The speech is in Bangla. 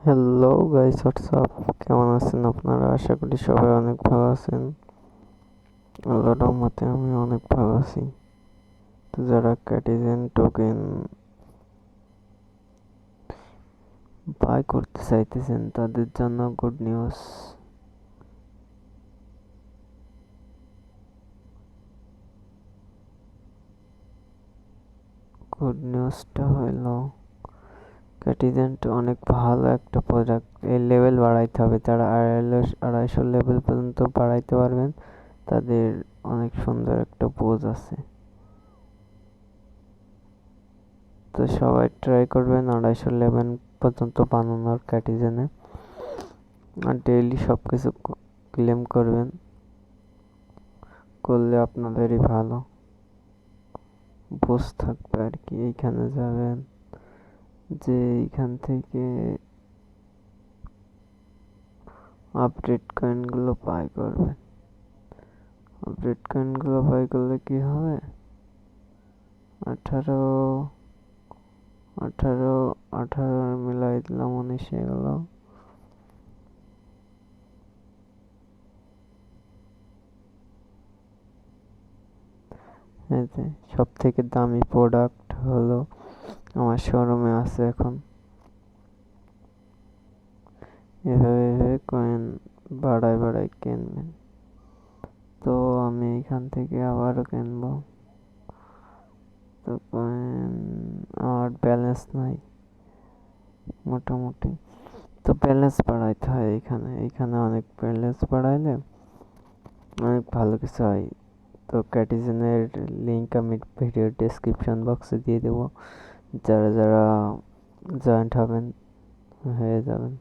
হ্যালো গাইস, হোয়াটসঅ্যাপ, কেমন আছেন আপনারা? আশা করি সবাই অনেক ভালো আছেন। আল্লাহর রহমতে আমি অনেক ভালো আছি। তো যারা ক্যাটিজেন টোকেন বাই করতে চাইতেছেন তাদের জন্য গুড নিউজ। গুড নিউজটা হইল ক্যাটিজেন অনেক ভালো একটা প্রোডাক্ট। এই লেভেল বাড়াইতে হবে, তারা 250 লেভেল পর্যন্ত বাড়াইতে পারবেন। তাদের অনেক সুন্দর একটা পোজ আছে। তো সবাই ট্রাই করবেন 250 লেভেল পর্যন্ত বানানোর ক্যাটিজেনে, আর ডেইলি সব কিছু ক্লেম করবেন। করলে আপনাদেরই ভালো, বুঝ থাকবে আর কি। এইখানে যাবেন, যে এইখান থেকে আপডেট কয়েনগুলো বাই করবেন। আপডেট কয়েনগুলো বাই করলে কি হবে, 18 18 18 মিলাই দিলাম, 19 গেল। এই যে সব থেকে দামি প্রোডাক্ট হলো আমার শোরুমে আছে এখন। এভাবে এভাবে কয়েন বাড়ায় বাড়ায় কিনবেন। তো আমি এখান থেকে আবারও কিনবো। তো কয়েন আমার ব্যালেন্স নাই মোটামুটি, তো ব্যালেন্স বাড়াইতে হয়। এইখানে অনেক ব্যালেন্স বাড়াইলে অনেক ভালো কিছু হয়। তো ক্যাটিজেনের লিঙ্ক আমি ভিডিও ডেসক্রিপশন বক্সে দিয়ে দেবো। যারা যারা জয়েন্ট হবেন হয়ে যাবেন।